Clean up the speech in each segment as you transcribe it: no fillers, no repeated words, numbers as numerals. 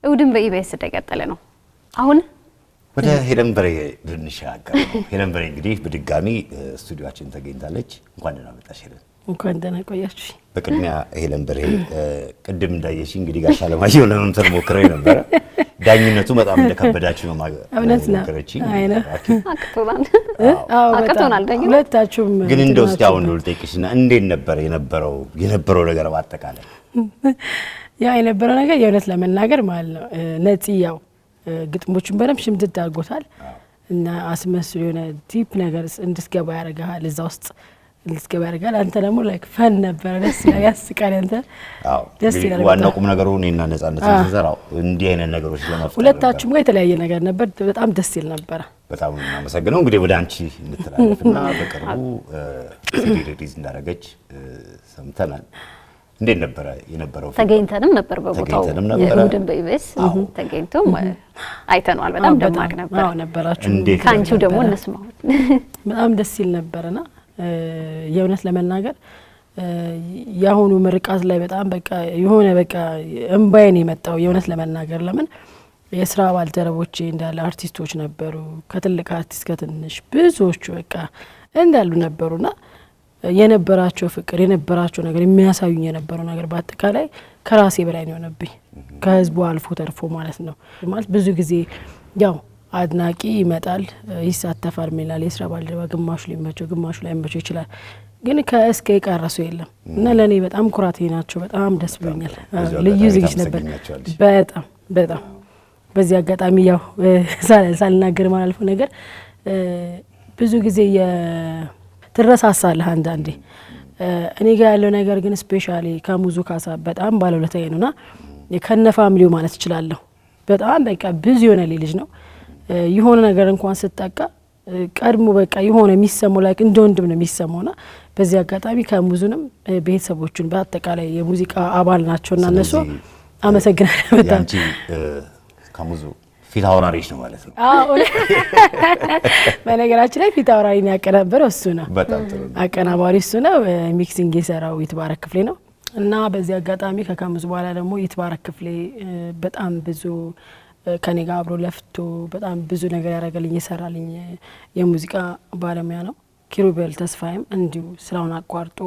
እሁድን በኢቢኤስ ተቀጠለ ነው አሁን ወደ ሄለን berhe ልንሻገር ነው ሄለን berhe እንግዲህ በድጋሚ ስቱዲዮአችን ተገኝታለች እንኳን ደህና መጣሽ ሄለን እንኳን ደህና ቆያችሁ በቅድሚያ ሄለን berhe ቅድም እንዳየሽ እንግዲህ ጋሽ አለማየሁ ለመምሰል ሞክረው ነበር ዳኝነቱ በጣም እንደከበዳችሁ ነው ማገረቺ አቅቶናል ዳኝነቱ ሁለታችሁም ግን እንደው እስካሁን ነው ልጠይቅሽና እንዴት ነበር የነበረው ነገር ባጠቃላይ ያ የነበረው ነገር የእውነት ለመናገር ማለት ነው ነፂ ያው ግጥሞቹን በደም ሽምድድ አድርጎታል እና አስመስሎ የሆነ ዲፕ ነገር እንድትገባ ያደርጋል እዛ ውስጥ እንድትገባ ያደርጋል አንተ ደግሞ ላይክ ፈን ነበር ደስ ያስቃል አንተ አዎ ደስ ይላል ዋናው ቁም ነገሩ እኔና ነፃነት እንዘራው እንዲህ አይነት ነገሮች ለማፍጠር ሁለታችሁም ጋር የተለያየ ነገር ነበር በጣም ደስ ይል ነበር በጣም እናመሰግናለሁ እንግዲህ ወደ አንቺ እንተላለፍና በቅርቡ ሲዲ ሪሊዝ እንዳደረገች ሰምተናል እንዴት ነበር የነበረው ተገኝተንም ነበር በቦታው እሁድን በኢቢኤስ ተገኝተው አይተናል በጣም ደማቅ ነበር አዎ ነበራችሁ ካንቺው ደግሞ እንስማው በጣም ደስ ይል ነበርና የእውነት ለመናገር ያሁኑ ምርቃት ላይ በጣም በቃ የሆነ በቃ እንባዬን የመጣው የእውነት ለመናገር ለምን የስራ ባልደረቦቼ እንዳለ አርቲስቶች ነበሩ ከትልቅ አርቲስት ከትንሽ ብዙዎቹ በቃ እንዳሉ ነበሩና የነበራቸው ፍቅር የነበራቸው ነገር የሚያሳዩኝ የነበረው ነገር በአጠቃላይ ከራሴ በላይ ነው የሆነብኝ ከህዝቡ አልፎ ተርፎ ማለት ነው ማለት ብዙ ጊዜ ያው አድናቂ ይመጣል ይሳተፋል ሚላል የስራ ባልደረባ ግማሹ ሊመቸው ግማሹ ላይመቸው ይችላል ግን ከእስከ ይቀርሱ የለም እና ለኔ በጣም ኩራቴ ናቸው በጣም ደስ ብሎኛል ልዩ ዝግጅት ነበር በጣም በዚህ አጋጣሚ ያው ሳልናገር ማለት ነው ነገር ብዙ ጊዜ ትረሳሳለህ አንዳንዴ እኔ ጋር ያለው ነገር ግን ስፔሻሊ ከሙዙ ካሳ በጣም ባለውለታዬ ነውና የከነ ፋሚሊው ማለት ይችላልው በጣም በቃ ብዙ የሆነ ልጅ ነው የሆነ ነገር እንኳን ስትጠቃ ቀድሞ በቃ የሆነ የሚሰማው ላይክ እንደ ወንድም ነው የሚሰማውና በዚህ አጋጣሚ ከሙዙንም ቤተሰቦቹን በአጠቃላይ የሙዚቃ አባል ናቸውና እነሱ አመሰግናለሁ በጣም ያንቺ ከሙዙ ፊት አውራሪሽ ነው ማለት ነው አዎ በነገራችን ላይ ፊት አውራሪ ነው ያቀናበረው እሱ ነው በጣም ጥሩ አቀናባሪ እሱ ነው ሚክሲንግ የሰራው ይትባረክ ክፍሌ ነው እና በዚህ አጋጣሚ ከከሙዙ በኋላ ደግሞ ይትባረክ ክፍሌ በጣም ብዙ ከኔ ጋር አብሮ ለፍቶ በጣም ብዙ ነገር ያደረገልኝ የሰራልኝ የሙዚቃ ባለሙያ ነው ኪሩቤል ተስፋይም እንዲሁ ስራውን አቋርጦ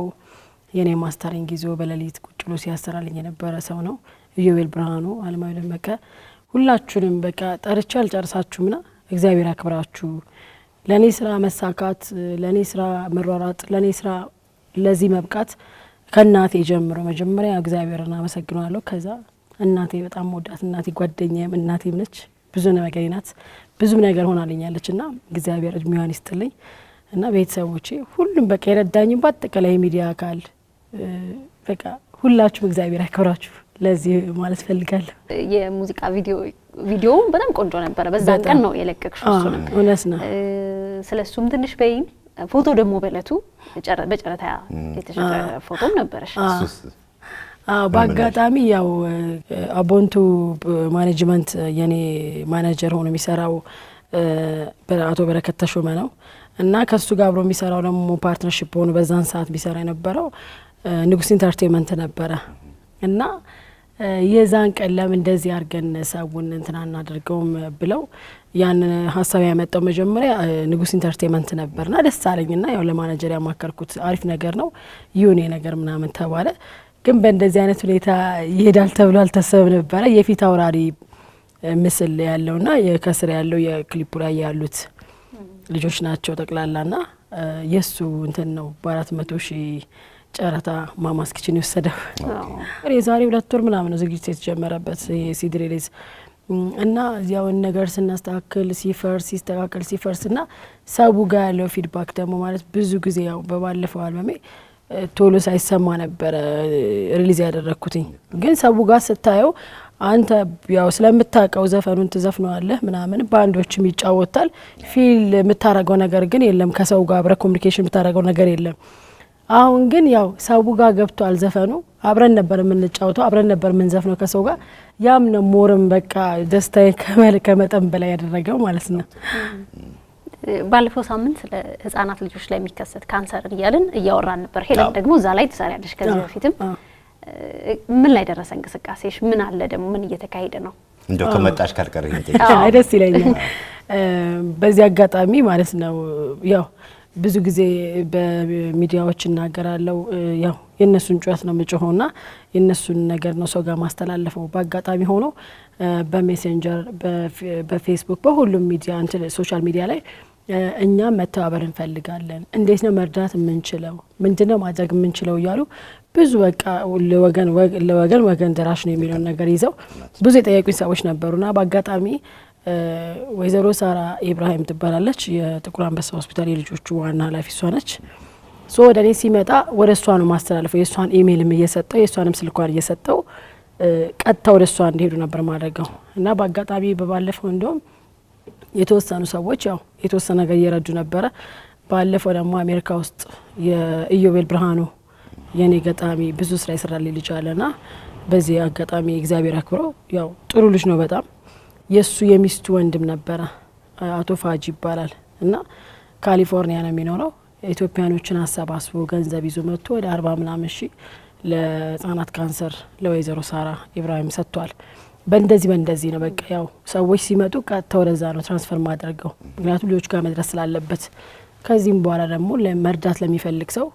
የኔ ማስተሪንግ ይዞ በለሊት ቁጭ ብሎ ሲያሰራልኝ የነበረ ሰው ነው ኢዮቤል ብርሃኑ አለማዊ ደመቀ ሁላችሁንም በቃ ጠርቻ አልጨርሳችሁምና እግዚአብሔር አክብራችሁ ለኔ ስራ መሳካት ለኔ ስራ መሯሯጥ ለኔ ስራ ለዚህ መብቃት ከናቴ ጀምሮ መጀመሪያ እግዚአብሔርን አመሰግናለሁ ከዛ እናቴ በጣም ወዳት እናቴ ጓደኛዬም እናቴም ነች ብዙ ነገር ናት ብዙ ነገር ሆናልኛለችና እግዚአብሔር እድሜዋን ይስጥልኝ እና ቤተሰቦቼ ሁሉም በቃ ይረዳኝ በአጠቃላይ ሚዲያ አካል በቃ ሁላችሁም እግዚአብሔር ያክብራችሁ ለዚህ ማለት ፈልጋለሁ የሙዚቃ ቪዲዮ በጣም ቆንጆ ነበር በዛን ቀን ነው የለቀቅሽው እሱ ነው እውነት ነው ስለሱም ትንሽ በይን ፎቶ ደግሞ በለቱ በጨረታ የተሸጠ ፎቶም ነበርሽ ባጋጣሚ ያው አቦንቱ ማኔጅመንት የኔ ማኔጀር ሆኖ የሚሰራው በአቶ በረከት ተሾመ ነው እና ከሱ ጋር አብሮ የሚሰራው ደግሞ ፓርትነርሺፕ ሆኖ በዛን ሰዓት ቢሰራ የነበረው ንጉስ ኢንተርቴይንመንት ነበረ እና የዛን ቀን ለምን እንደዚህ አርገን ሰውን እንትና እናደርገውም ብለው ያን ሐሳብ ያመጣው መጀመሪያ ንጉስ ኢንተርቴይንመንት ነበርና ደስ አለኝና ያው ለማኔጀር ያማከርኩት አሪፍ ነገር ነው ዩኒ ነገር ምናምን ተባለ ግን በእንደዚህ አይነት ሁኔታ ይሄዳል ተብሎ አልተሰበ ነበር የፊት አውራሪ ምስል ያለውና የከስር ያለው የክሊፑ ላይ ያሉት ልጆች ናቸው ጠቅላላና የሱ እንትን ነው በ400,000 ጨረታ ማማስ ኪችን ይወሰደው የዛሬ 2 ወር ምናምን ዝግጅት የተጀመረበት የሲዲ ሪሊዝ እና ያው ነገር ስናስተካክል ሲፈርስና ሰው ጋር ያለው ፊድባክ ደግሞ ማለት ብዙ ጊዜ ያው በባለፈው አልበሜ ቶሎ ሳይሰማ ነበር ሪሊዝ ያደረኩትኝ ግን ሰው ጋር ስታየው አንተ ያው ስለምታቀው ዘፈኑን ተዘፍነዋለህ ምናምን ባንዶችም ይጫወታል ፊል የምታረገው ነገር ግን የለም ከሰው ጋር አብረ ኮሙኒኬሽን የምታረገው ነገር የለም አሁን ግን ያው ሰው ጋር ገብቷል ዘፈኑ አብረን ነበር የምንጫወተው አብረን ነበር የምንዘፍነው ከሰው ጋር ያም ነው ሞርም በቃ ደስታዬ ከመጠን በላይ ያደረገው ማለት ነው ባለፈው ሳምንት ለህፃናት ልጆች ላይ የሚከሰት ካንሰርን እያወራን ነበር ሄለን ደግሞ እዛ ላይ ተሳሪያለሽ ከዚህ በፊትም ምን ላይ ደረሰ እንቅስቃሴሽ ምን አለ ደግሞ ምን እየተካሄደ ነው እንደው ከመጣሽ ካልቀረ አይ ደስ ይለኛል በዚህ አጋጣሚ ማለት ነው ያው ብዙ ጊዜ በሚዲያዎች እናገራለሁ ያው የነሱን ጩኸት ነው ምጮሆና የነሱን ነገር ነው ሰው ጋር ማስተላለፈው በአጋጣሚ ሆኖ በሜሴንጀር በፌስቡክ በሁሉም ሚዲያ እንትን ሶሻል ሚዲያ ላይ እኛ መተባበር እንፈልጋለን እንዴት ነው መርዳት የምንችለው ምንድነው ማድረግ የምንችለው ይያሉ ብዙ በቃ ለወገን ደራሽ ነው የሚለው ነገር ይዘው ብዙ የጠየቁኝ ሰዎች ነበሩና በአጋጣሚ ወይዘሮ ሳራ ኢብራሂም ትባላለች የጥቁር አንበሳ ሆስፒታል የልጆቹ ዋና ኃላፊ እሷ ነች ሶ ወደኔ ሲመጣ ወደ እሷ ነው ማስተላለፈው የእሷን ኢሜይልም እየሰጠው የእሷንም ስልኳን እየሰጠው ቀጥታ ወደ እሷ እንዲሄዱ ነበር ማድረገው እና በአጋጣሚ በባለፈው እንደውም የተወሰኑ ሰዎች ያው የተወሰነ ነገር እየረዱ ነበረ ባለፈው ደግሞ አሜሪካ ውስጥ የኢዮቤል ብርሃኑ የኔ ገጣሚ ብዙ ስራ ይሰራልኝ ልጅ አለና በዚህ አጋጣሚ እግዚአብሔር አክብሮ ያው ጥሩ ልጅ ነው በጣም የሱ የሚስቱ ወንድም ነበረ አቶ ፋጂ ይባላል እና ካሊፎርኒያ ነው የሚኖረው ኢትዮጵያኖችን አሰባስቦ ገንዘብ ይዞ መጥቶ ወደ 40 ምናምን ሺህ ለህፃናት ካንሰር ለወይዘሮ ሳራ ኢብራሂም ሰጥቷል በእንደዚህ ነው በቃ ያው ሰዎች ሲመጡ ቀጥታ ወደዛ ነው ትራንስፈር ማድረገው ምክንያቱም ልጆች ጋር መድረስ ስላለበት ከዚህም በኋላ ደግሞ ለመርዳት ለሚፈልግ ሰው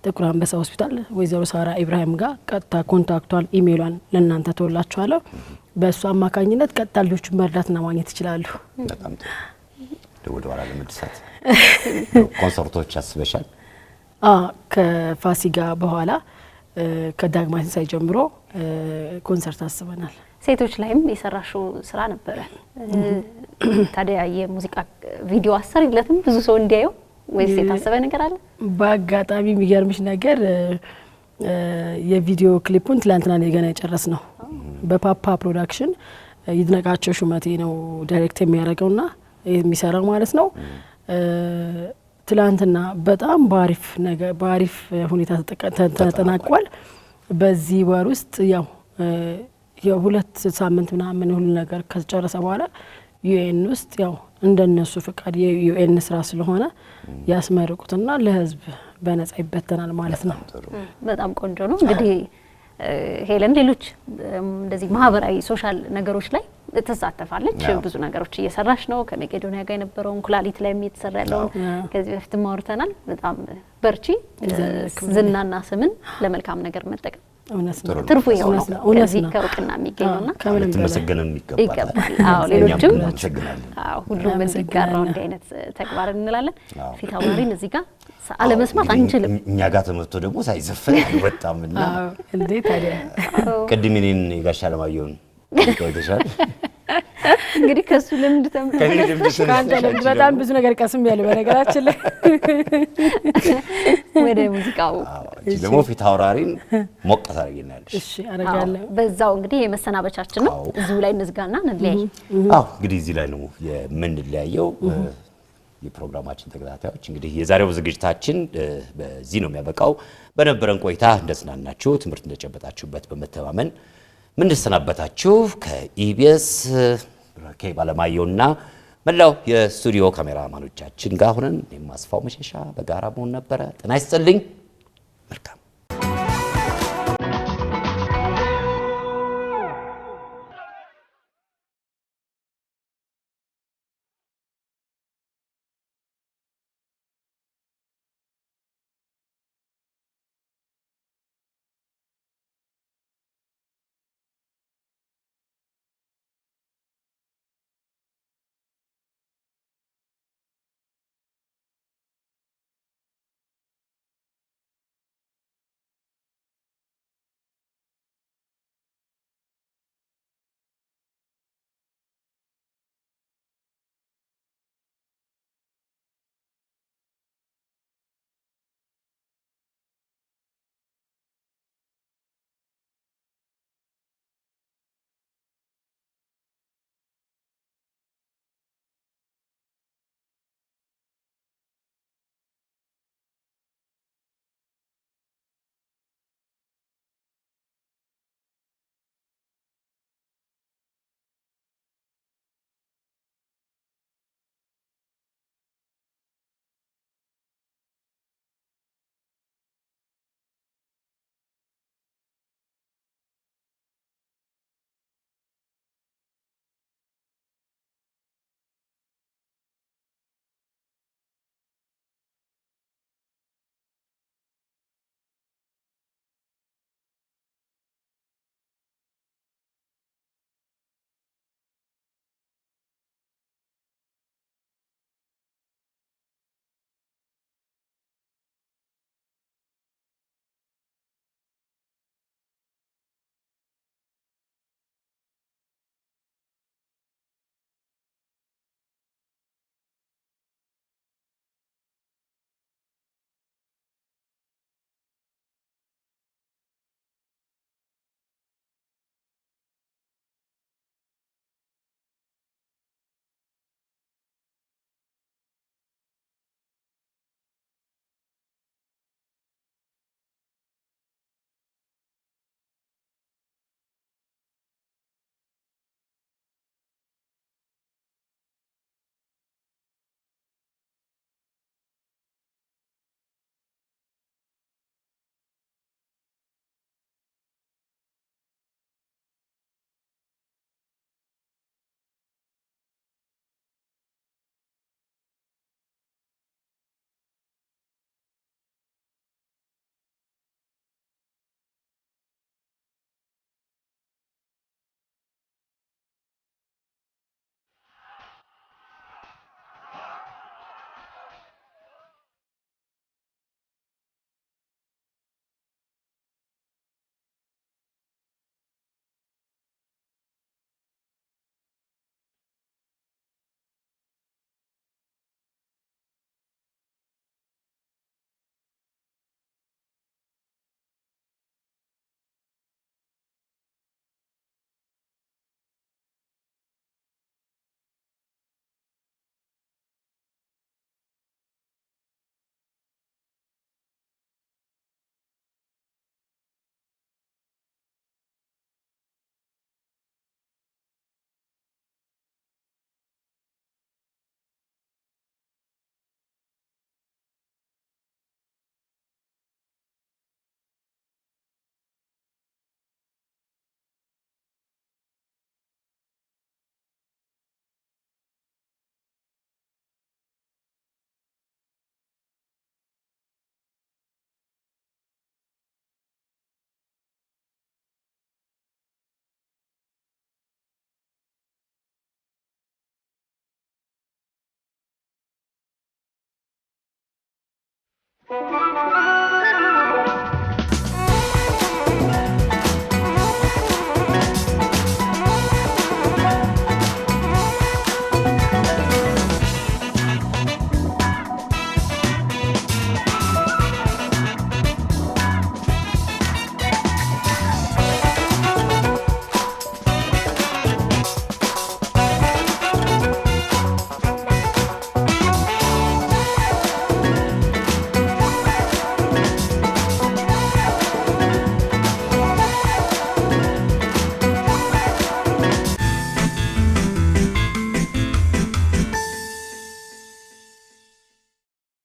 ጥቁር አንበሳ ሆስፒታል ወይዘሮ ሳራ ኢብራሂም ጋር ቀጥታ ኮንታክቷን ኢሜይሏን ለእናንተ ተወላችኋለሁ በእሱ አማካኝነት ቀጥታ ልጆቹን መርዳትና ማግኘት ይችላሉ በጣም ወደ ኋላ ለመድሳት ኮንሰርቶች አስበሻል ከፋሲካ በኋላ ከዳግማይ ትንሣኤ ጀምሮ ኮንሰርት አስበናል ሴቶች ላይም የሰራሽው ስራ ነበረ ታዲያ የሙዚቃ ቪዲዮ አሰሪለትም ብዙ ሰው እንዲያየው ወይስ የታሰበ ነገር አለ በአጋጣሚ የሚገርምሽ ነገር የቪዲዮ ክሊፑን ትላንትና ነው ገና የጨረስ ነው በፓፓ ፕሮዳክሽን ይድነቃቸው ሹመቴ ነው ዳይሬክት የሚያደርገውና የሚሰራው ማለት ነው ትላንትና በጣም ባሪፍ ሁኔታ ተጠናቋል በዚህ ወር ውስጥ ያው የሁለት ሳምንት ምናምን ሁሉ ነገር ከተጨረሰ በኋላ ዩኤን ውስጥ ያው እንደነሱ ፍቃድ የዩኤን ስራ ስለሆነ ያስመርቁትና ለህዝብ በነጻ ይበተናል ማለት ነው በጣም ቆንጆ ነው እንግዲህ ሄለን ሌሎች እንደዚህ ማህበራዊ ሶሻል ነገሮች ላይ ተሳተፋለች ብዙ ነገሮች እየሰራሽ ነው ከመቄዶንያ ጋር የነበረው ኩላሊት ላይ እየተሰራ ያለው ከዚህ በፊት ማውርተናል በጣም በርቺ ዝናና ስምን ለመልካም ነገር መጠቀም ትርፉ ይሆናል እነዚህ ከሩቅና የሚገኙና ከምን ተመስገነን ይገባል አዎ ሌሎችም አዎ ሁሉም በዚጋራው እንደ አይነት ተግባር እንላለን ፊት አውራሪን እዚህ ጋር አለመስማት አንችልም እኛ ጋር ተመርቶ ደግሞ ሳይዘፈን ወጣምና እንዴ ታዲያ ቅድሚኔን ይጋሻ ለማየውን ይቆይተሻል እንግዲህ ከሱ ልምድ ተምረሽ በጣም ብዙ ነገር ቀስም ያለ በነገራችን ላይ ወደ ሙዚቃው ደግሞ ፊት አውራሪን ሞቅ ታርጊናለሽ እሺ አረጋለሁ በዛው እንግዲህ የመሰናበቻችን ነው እዚሁ ላይ እንዝጋና እንለያይ እንግዲህ እዚህ ላይ ነው የምንለያየው የፕሮግራማችን ተከታታዮች እንግዲህ የዛሬው ዝግጅታችን በዚህ ነው የሚያበቃው በነበረን ቆይታ እንደስናናችሁ ትምርት እንደጨበጣችሁበት በመተማመን ምን ተሰናበታችሁ ከኢቢኤስ berhe ባለማየውና መላው የስቱዲዮ ካሜራማኖቻችን ጋር ሆነን የማስፋው መሸሻ በጋራ መሆን ነበር ጤና ይስጥልኝ መልካም